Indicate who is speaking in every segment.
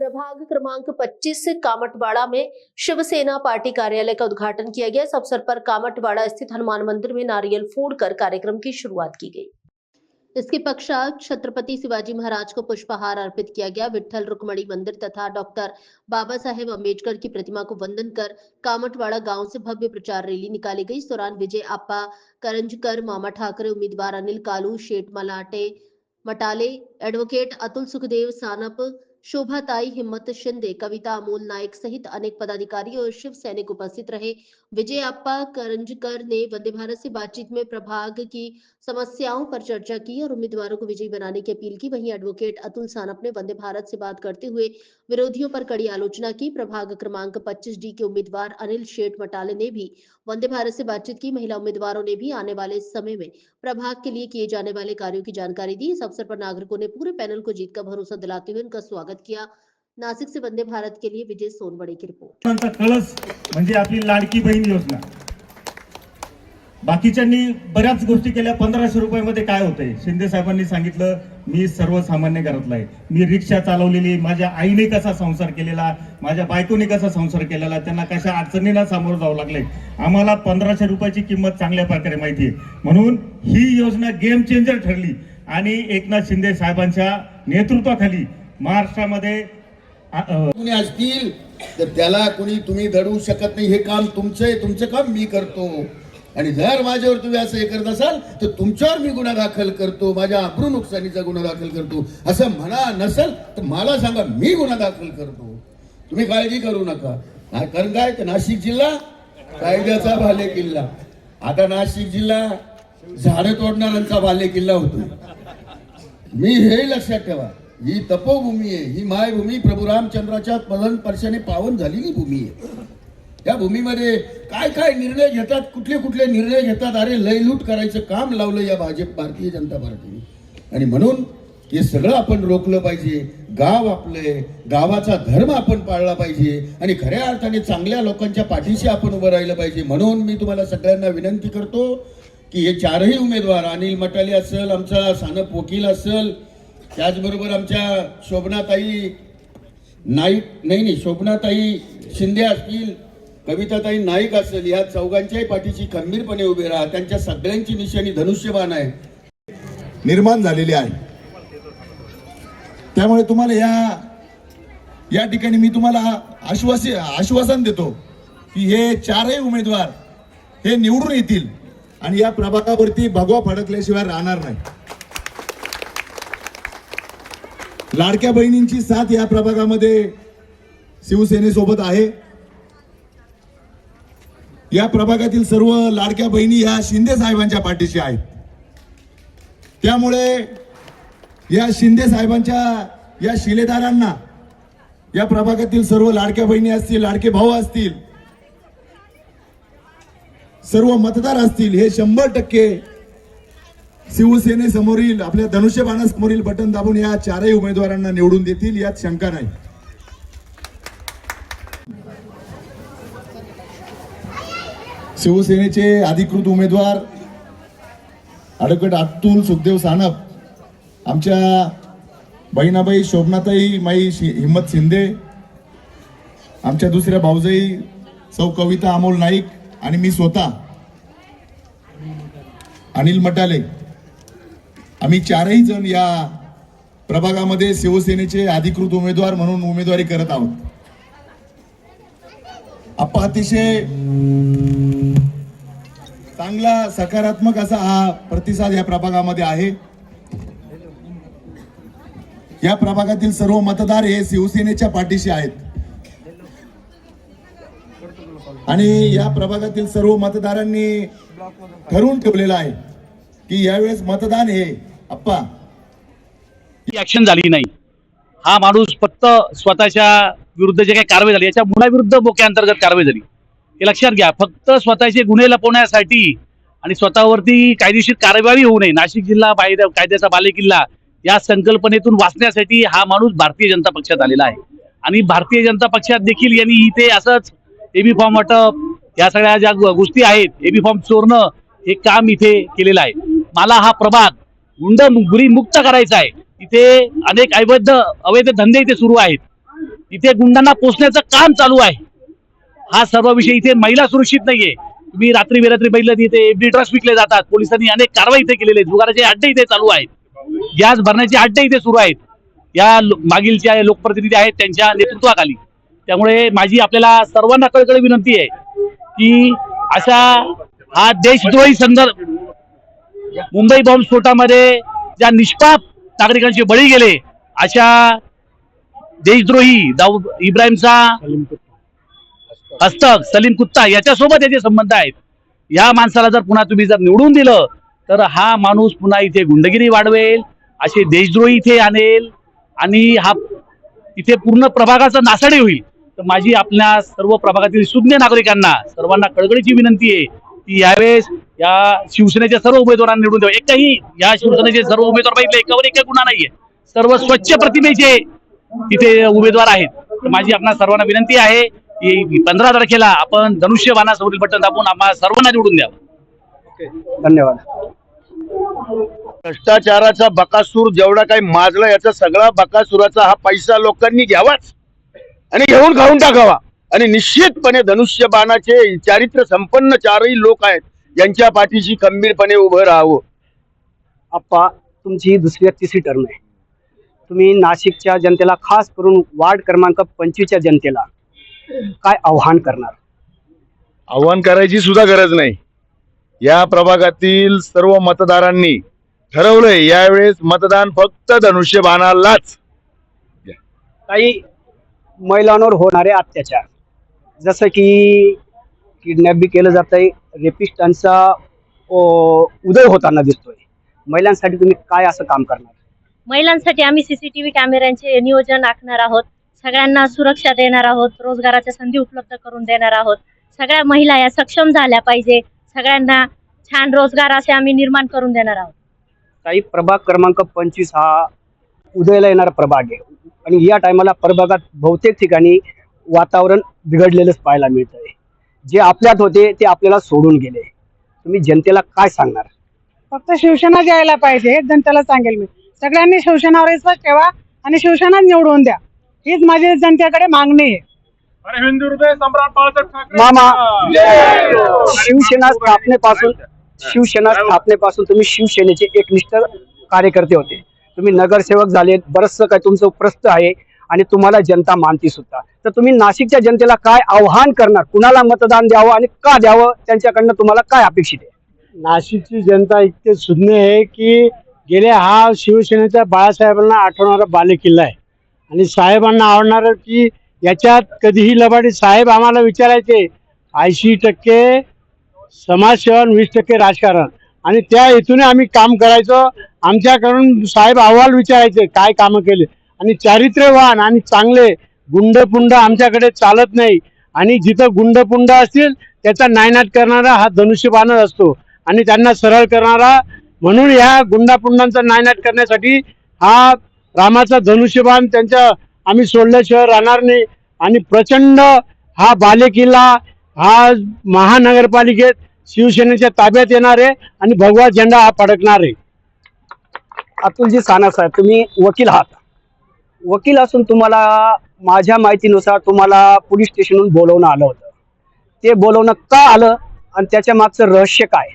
Speaker 1: प्रभाग क्रमांक 25 से कामटवाड़ा में शिवसेना पार्टी कार्यालय का उद्घाटन किया गया। इस अवसर पर कामटवाड़ा स्थित हनुमान मंदिर में नारियल फोड़कर कार्यक्रम की शुरुआत की गई। इसके पश्चात छत्रपति शिवाजी महाराज को पुष्पहार अर्पित किया गया। विठ्ठल रुक्मणी मंदिर तथा डॉक्टर बाबा साहेब अम्बेडकर की प्रतिमा को वंदन कर कामटवाड़ा गांव से भव्य प्रचार रैली निकाली गई। इस दौरान विजय अप्पा करंजकर, मामा ठाकरे, उम्मीदवार अनिल कालू, शेठ मटाले, एडवोकेट अतुल सुखदेव सानप, शोभाताई हिम्मत शिंदे, कविता अमोल नायक सहित अनेक पदाधिकारी और शिव सैनिक उपस्थित रहे। विजय अप्पा करंजकर ने वंदे भारत से बातचीत में प्रभाग की समस्याओं पर चर्चा की और उम्मीदवारों को विजयी बनाने की अपील की। वहीं एडवोकेट अतुल सानप ने वंदे भारत से बात करते हुए विरोधियों पर कड़ी आलोचना की। प्रभाग क्रमांक 25D के उम्मीदवार अनिल शेठ मटाले ने भी वंदे भारत से बातचीत की। महिला उम्मीदवारों ने भी आने वाले समय में प्रभाग के लिए किए जाने वाले कार्यों की जानकारी दी। इस अवसर पर नागरिकों ने पूरे पैनल को जीत का भरोसा दिलाते हुए उनका स्वागत किया। नासिक से वंदे भारत के लिए विजय सोनवणे की रिपोर्ट।
Speaker 2: कळस म्हणजे आपली लाडकी बहीण योजना। बाकीच्यांनी बऱ्याच गोष्टी केल्या। 1500 रुपयामध्ये काय होतंय? शिंदे साहेबांनी सांगितलं, मी सर्वसामान्य घरातला आहे, मी रिक्षा चालवलेली, माझ्या आईने कसा संसार केलेला, माझ्या बायकोने कसा संसार केलेला, त्यांना कशा अडचणींना सामोरं जावं लागले। आम्हाला 1500 रुपयाची किंमत चांगल्या प्रकारे माहिती आहे, म्हणून ही योजना गेम चेंजर ठरली आणि एकनाथ शिंदे साहेबांच्या नेतृत्वाखाली महाराष्ट्रामध्ये
Speaker 3: कोणी असतील तर त्याला कोणी तुम्ही दडवू शकत नाही। हे काम तुमचं आहे, तुमचं काम मी करतो आणि जर माझ्यावर तुम्ही असं हे करत असाल तर तुमच्यावर मी गुन्हा दाखल करतो, माझ्या अब्रू नुकसानीचा गुन्हा दाखल करतो असं म्हणा। नसेल तर मला सांगा, मी गुन्हा दाखल करतो। तुम्ही काळजी करू नका। कारण काय, नाशिक जिल्हा कायद्याचा बालेकिल्ला। आता नाशिक जिल्हा झाडं तोडणाऱ्यांचा बालेकिल्ला होतो। मी हे लक्षात ठेवा, ही तपोभूमी आहे, ही मायभूमी, प्रभू रामचंद्राच्या पदन स्पर्शाने पावन झालेली भूमी आहे। त्या भूमीमध्ये काय काय निर्णय घेतात, कुठले कुठले निर्णय घेतात। अरे लयलूट करायचं काम लावलं या भारतीय जनता पार्टीने आणि म्हणून हे सगळं आपण रोखलं पाहिजे। गाव आपले, गावाचा धर्म आपण पाळला पाहिजे आणि खऱ्या अर्थाने चांगल्या लोकांच्या पाठीशी आपण उभं राहिलं पाहिजे। म्हणून मी तुम्हाला सगळ्यांना विनंती करतो की हे चारही उमेदवार, अनिल मटाले असेल, आमचा सानप वकील असेल, त्याचबरोबर आमच्या शोभनाताई नाईक शोभनाताई शिंदे असतील, कविताताई नाईक असेल, या चौघांच्याही पाठीशी खंबीरपणे उभे राहा। त्यांच्या सगळ्यांची निशाणी धनुष्यबाण आहे,
Speaker 4: निर्माण झालेली आहे। त्यामुळे तुम्हाला या ठिकाणी मी तुम्हाला आश्वासन देतो की हे चारही उमेदवार हे निवडून येतील आणि या प्रभागावरती भगवा फडकल्याशिवाय राहणार नाही। लाडक्या बहिणींची साथ या प्रभागामध्ये शिवसेनेसोबत आहे। या प्रभागातील सर्व लाडक्या बहिणी या शिंदे साहेबांच्या पाठीशी आहेत। त्यामुळे या शिंदे साहेबांच्या या शिलेदारांना, या प्रभागातील सर्व लाडक्या बहिणी असतील, लाडके भाऊ असतील, सर्व मतदार असतील, हे 100% शिवसेनेसमोरील आपल्या धनुष्यबाणासमोरील बटन दाबून या चारही उमेदवारांना निवडून देतील, यात शंका नाही। शिवसेनेचे अधिकृत उमेदवार ॲडव्होकेट अतुल सुखदेव सानप, आमच्या बहिणाबाई शोभनाताई माई हिम्मत शिंदे, आमच्या दुसऱ्या भाऊजाई सौ कविता अमोल नाईक आणि मी स्वतः अनिल मटाले, आम्ही चारही जण या प्रभागामध्ये शिवसेनेचे अधिकृत उमेदवार म्हणून उमेदवारी करत आहोत। आपण अतिशय चांगला सकारात्मक असा हा प्रतिसाद या प्रभागामध्ये आहे। या प्रभागातील सर्व मतदार हे शिवसेनेच्या पाठीशी आहेत आणि या प्रभागातील सर्व मतदारांनी ठरवून ठेवलेलं आहे की यावेळेस मतदान हे अप्पा
Speaker 5: ऍक्शन झाली नाही। हा माणूस फक्त स्वतःच्या विरुद्ध जे काही कारवाई झाली, याच्या मुलाविरुद्ध बोक्या अंतर्गत कारवाई झाली, हे लक्षात घ्या। फक्त स्वतःचे गुन्हे लपवण्यासाठी आणि स्वतःवरती कायदेशीर कारवाई होऊ नये, नाशिक जिल्हा कायद्याचा बालेकिल्ला या संकल्पनेतून वाचण्यासाठी हा माणूस भारतीय जनता पक्षात आलेला आहे आणि भारतीय जनता पक्षात देखील यांनी इथे असंच एबी फॉर्म वाटप, या सगळ्या ज्या गोष्टी आहेत, एबी फॉर्म चोरणं, हे काम इथे केलेलं आहे। मला हा प्रभाग गुंड मुक्त करायचा आहे। इथे अनेक अवैध धंदे इथे सुरू आहेत। इथे गुंडांना पोचण्याचं काम चालू आहे. हा सर्व विषय इथे महिला सुरक्षित नाहीये. तुम्ही रात्री बेरात्री बघितलं इथे एफडी ड्रग्स विकले जातात. पोलिसांनी अनेक कारवाई इथे केलेले आहेत. जुगाराचे अड्डे इथे चालू आहेत. गॅस भरण्याचे अड्डे इथे सुरू आहेत. या मागीलच्या लोकप्रतिनिधी आहेत त्यांच्या नेतृत्वाखाली. त्यामुळे माझी आपल्याला सर्वांना कळकळी विनंती आहे की अशा हा देशद्रोही संदर्भ मुंबई बॉम्बस्फोटामध्ये ज्या निष्पाप नागरिकांचे बळी गेले अशा देशद्रोही दाऊद इब्राहिमचा हस्तक सलीम कुत्ता याच्यासोबत याचे संबंध आहेत. या माणसाला जर पुन्हा तुम्ही जर निवडून दिलं तर हा माणूस पुन्हा इथे गुंडगिरी वाढवेल, असे देशद्रोही इथे आणेल आणि हा इथे पूर्ण प्रभागाचा नासाडी होईल. तर माझी आपल्या सर्व प्रभागातील सुज्ञ नागरिकांना सर्वांना कळकळीची विनंती आहे की यावेळेस या शिवसेनेच्या सर्व उमेदवारांना निवडून द्यावं. एकही या शिवसेनेचे सर्व उमेदवार बघितले एकावर एक गुन्हा नाहीये. सर्व स्वच्छ प्रतिमेचे तिथे उमेदवार आहेत. तर माझी आपल्या सर्वांना विनंती आहे की 15 तारखेला आपण धनुष्यबाणासमोरील बटन दाबून आम्हाला सर्वांना निवडून द्यावं.
Speaker 6: धन्यवाद.
Speaker 3: भ्रष्टाचाराचा बकासूर जेवढा काही माजला याचा सगळा बकासुराचा हा पैसा लोकांनी घ्यावाच आणि घेऊन खाऊन टाकावा. आणि निश्चितपणे धनुष्यबाणाचे चारित्र्य संपन्न चारही लोक आहेत यांच्या पाठीशी खंबीरपणे उभं राहावं.
Speaker 6: आप्पा, तुमची ही दुसरी तिसरी टर्म आहे. तुम्ही नाशिकच्या जनतेला, खास करून वार्ड क्रमांक 25च्या जनतेला काय आव्हान करणार?
Speaker 4: आव्हान करायची सुद्धा गरज नाही. या प्रभागातील सर्व मतदारांनी ठरवलंय यावेळेस मतदान फक्त धनुष्यबाणालाच.
Speaker 6: काही महिलांवर होणारे अत्याचार, जसं की किडनॅप बी केलं जात आहे, रेपिस्टांचा उदय होताना दिसतोय. महिलांसाठी तुम्ही काय असं काम करणार?
Speaker 7: महिलांसाठी आम्ही सीसीटीव्ही कॅमेऱ्यांचे नियोजन आखणार आहोत. सगळ्यांना सुरक्षा देणार आहोत. रोजगाराच्या संधी उपलब्ध करून देणार आहोत. सगळ्या महिला या सक्षम झाल्या पाहिजे. सगळ्यांना छान रोजगार असे आम्ही निर्माण करून देणार आहोत.
Speaker 6: काही प्रभाग क्रमांक 25 हा उदयाला येणारा प्रभाग आहे आणि या टायमाला प्रभागात बहुतेक ठिकाणी वातावरण बिघडलेलंच पाहायला मिळतंय. जे आपल्यात होते ते आपल्याला सोडून गेले. तुम्ही जनतेला काय सांगणार?
Speaker 8: फक्त शिवसेना यायला पाहिजे हे जनतेला सांगेल मी. सगळ्यांनी शिवसेनावर विश्वास ठेवा आणि शिवसेना निवडून द्या, हीच माझी जनतेकडे मागणी आहे.
Speaker 2: हिंदू हृदय सम्राट बाळासाहेब ठाकरे
Speaker 6: मामा, शिवसेना स्थापनेपासून तुम्ही शिवसेनेचे एकनिष्ठ कार्यकर्ते होते. तुम्ही नगरसेवक झाले, बरचसं काय तुमचं प्रस्थ आहे आणि तुम्हाला जनता मानती सुद्धा. तर तुम्ही नाशिकच्या जनतेला काय आव्हान करणार? कुणाला मतदान द्यावं आणि का द्यावं? त्यांच्याकडनं तुम्हाला काय अपेक्षित आहे?
Speaker 9: नाशिकची जनता इतके सुज्ञ आहे की गेल्या हा शिवसेनेचा बाळासाहेबांना आठवणारा बालेकिल्ला आहे आणि साहेबांना आवडणारं की याच्यात कधीही लबाडी. साहेब आम्हाला विचारायचे 80% समाजसेवा 20% राजकारण आणि त्या हेतूने आम्ही काम करायचो. आमच्याकडून साहेब अहवाल विचारायचे काय कामं केले आणि चारित्र्यवान आणि चांगले. गुंडपुंड आमच्याकडे चालत नाही आणि जिथं गुंडपुंड असतील त्याचा नायनाट करणारा हा धनुष्यबाणच असतो आणि त्यांना सरळ करणारा. म्हणून ह्या गुंडापुंडांचा नायनाट करण्यासाठी हा रामाचा धनुष्यबाण त्यांच्या आम्ही सोडल्याशिवाय राहणार नाही. आणि प्रचंड हा बालेकिल्ला हा महानगरपालिकेत शिवसेनेच्या ताब्यात येणार आहे आणि भगवा झेंडा हा फडकणार आहे.
Speaker 6: अतुलजी सानप साहेब, तुम्ही वकील आहात. वकील असून तुम्हाला माझ्या माहितीनुसार तुम्हाला पोलीस स्टेशनहून बोलवणं आलं होतं. ते बोलवणं का आलं आणि त्याच्या मागचं रहस्य काय?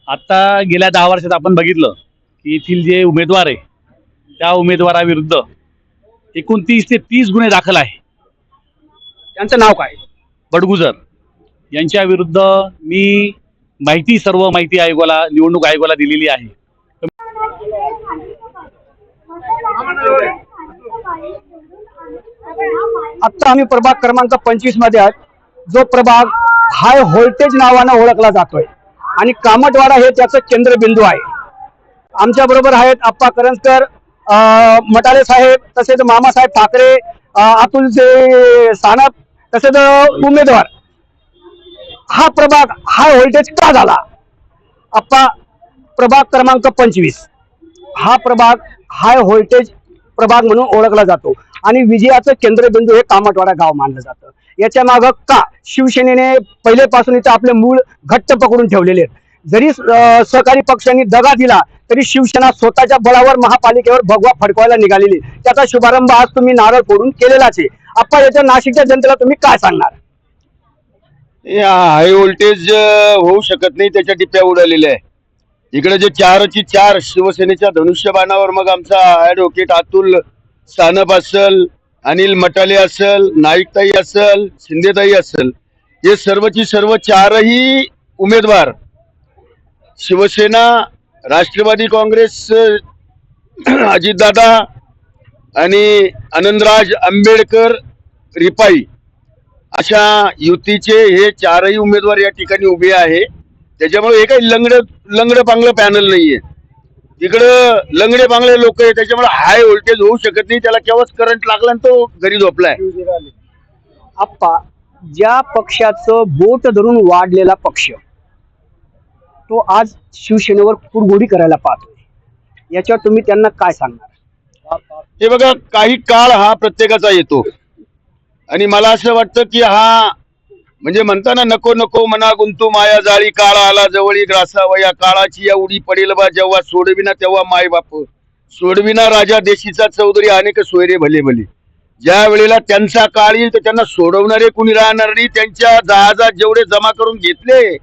Speaker 5: आता गेल्या 10 वर्षात आपण बघितलं की येथील जे उमेदवार आहे त्या उमेदवाराविरुद्ध 29 ते 30 गुन्हे दाखल आहे.
Speaker 6: त्यांचं नाव काय?
Speaker 5: बडगुजर यांच्या विरुद्ध मी सर्व माहिती आयोगाला, निवडणूक आयोगाला दिलेली आहे.
Speaker 6: आता आम्ही प्रभाग क्रमांक 25 मध्ये आहोत. जो प्रभाग हाय व्होल्टेज नावानं ओळखला जातोय आणि कामतवाडा हे त्याचं केंद्रबिंदू आहे. आमच्या बरोबर आहेत आप्पा करंजकर, मटाले साहेब, तसेच मामासाहेब ठाकरे, अतुलजी सानप, तसेच उमेदवार. हा प्रभाग हाय व्होल्टेज का झाला? आप्पा, प्रभाग क्रमांक 25 हा प्रभाग हाय व्होल्टेज प्रभाग म्हणून ओळखला जातो आणि विजयाचं केंद्रबिंदू हे कामतवाडा गाव मानलं जातं. याच्या मागं का? शिवसेनेने पहिलेपासून इथं आपले मूळ घट्ट पकडून ठेवलेले आहेत. जरी सहकारी पक्षांनी दगा दिला तरी शिवसेना स्वतःच्या बळावर महापालिकेवर भगवा फडकवायला निघालेली, त्याचा शुभारंभ आज तुम्ही नारळ फोडून केलेलाच आहे. आपण याच्या नाशिकच्या जनतेला तुम्ही काय सांगणार?
Speaker 3: हाय व्होल्टेज होऊ शकत नाही, त्याच्या टिप्या उडालेल्या आहे. इकडे जे 4ची 4 शिवसेनेच्या धनुष्यबाणावर मग आमचा ऍडव्होकेट अतुल सानप असल, अनिल मटाले असल, नाईकताई असल, शिंदेताई असल, हे सर्वची सर्व 4ही उमेदवार शिवसेना, राष्ट्रवादी काँग्रेस, अजितदादा आणि आनंदराज आंबेडकर रिपाई अशा युतीचे हे 4ही उमेदवार या ठिकाणी उभे आहे. त्याच्यामुळे हे काही लंगड पांगलं पॅनल नाहीये, इकडं लंगडे पांगले लोक आहे. त्याच्यामुळे हाय व्होल्टेज होऊ शकत नाही. त्याला केव्हाच करंट लागला आणि तो घरी झोपलाय.
Speaker 6: आप्पा, ज्या पक्षाचं बोट धरून वाढलेला पक्ष तो आज शिवसेनेवर कुरघोडी करायला पाहतोय, याच्यावर तुम्ही त्यांना काय सांगणार?
Speaker 3: हे बघा, काही काळ हा प्रत्येकाचा येतो आणि मला असं वाटतं की हा म्हणजे म्हणताना नको नको मना गुंतू माया जाळी, काळा आला जवळी ग्रासावया, काळाची या उडी पडेल बा जेव्हा, सोडविना तेव्हा माय बाप, सोडविना राजा देशीचा चौधरी, अनेक सोयरे भले भले. ज्या वेळेला त्यांचा काळ येईल तर त्यांना सोडवणारे कुणी राहणार नाही. त्यांच्या जहाजात जेवढे जमा करून घेतले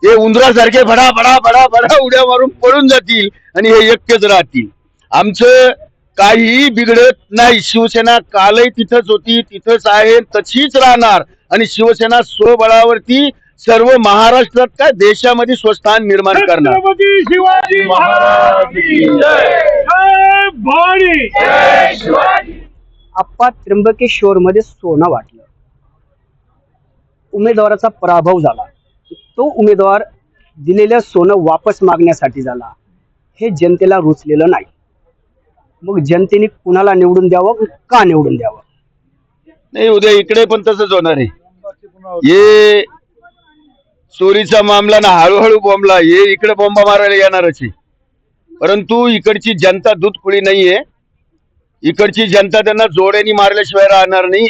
Speaker 3: ते उंदरासारखे भडा भडा भडा भडा उड्या मारून पळून जातील आणि हे एकटेच राहतील. आमचं काहीही बिघडत नाही. शिवसेना कालही तिथंच होती, तिथंच आहे, तशीच राहणार आणि शिवसेना स्वबळावरती सर्व महाराष्ट्रात काय देशामध्ये स्वस्थान निर्माण करणार.
Speaker 9: शिवाजी महाराज की जय भवानी.
Speaker 6: आप्पा, त्र्यंबकेश्वर मध्ये सोनं वाटलं, उमेदवाराचा पराभव झाला, तो उमेदवार दिलेलं सोनं वापस मागण्यासाठी झाला, हे जनतेला रुचलेलं नाही. मग जनतेने कुणाला निवडून द्यावं, का निवडून द्यावं?
Speaker 3: नाही, उद्या इकडे पण तसंच होणार आहे. हे चोरीचा मामला ना हळूहळू बोंबला, हे इकडे बोंबा मारायला येणारच आहे. परंतु इकडची जनता दूधकुळी नाहीये. इकडची जनता त्यांना जोड्याने मारल्याशिवाय राहणार नाही.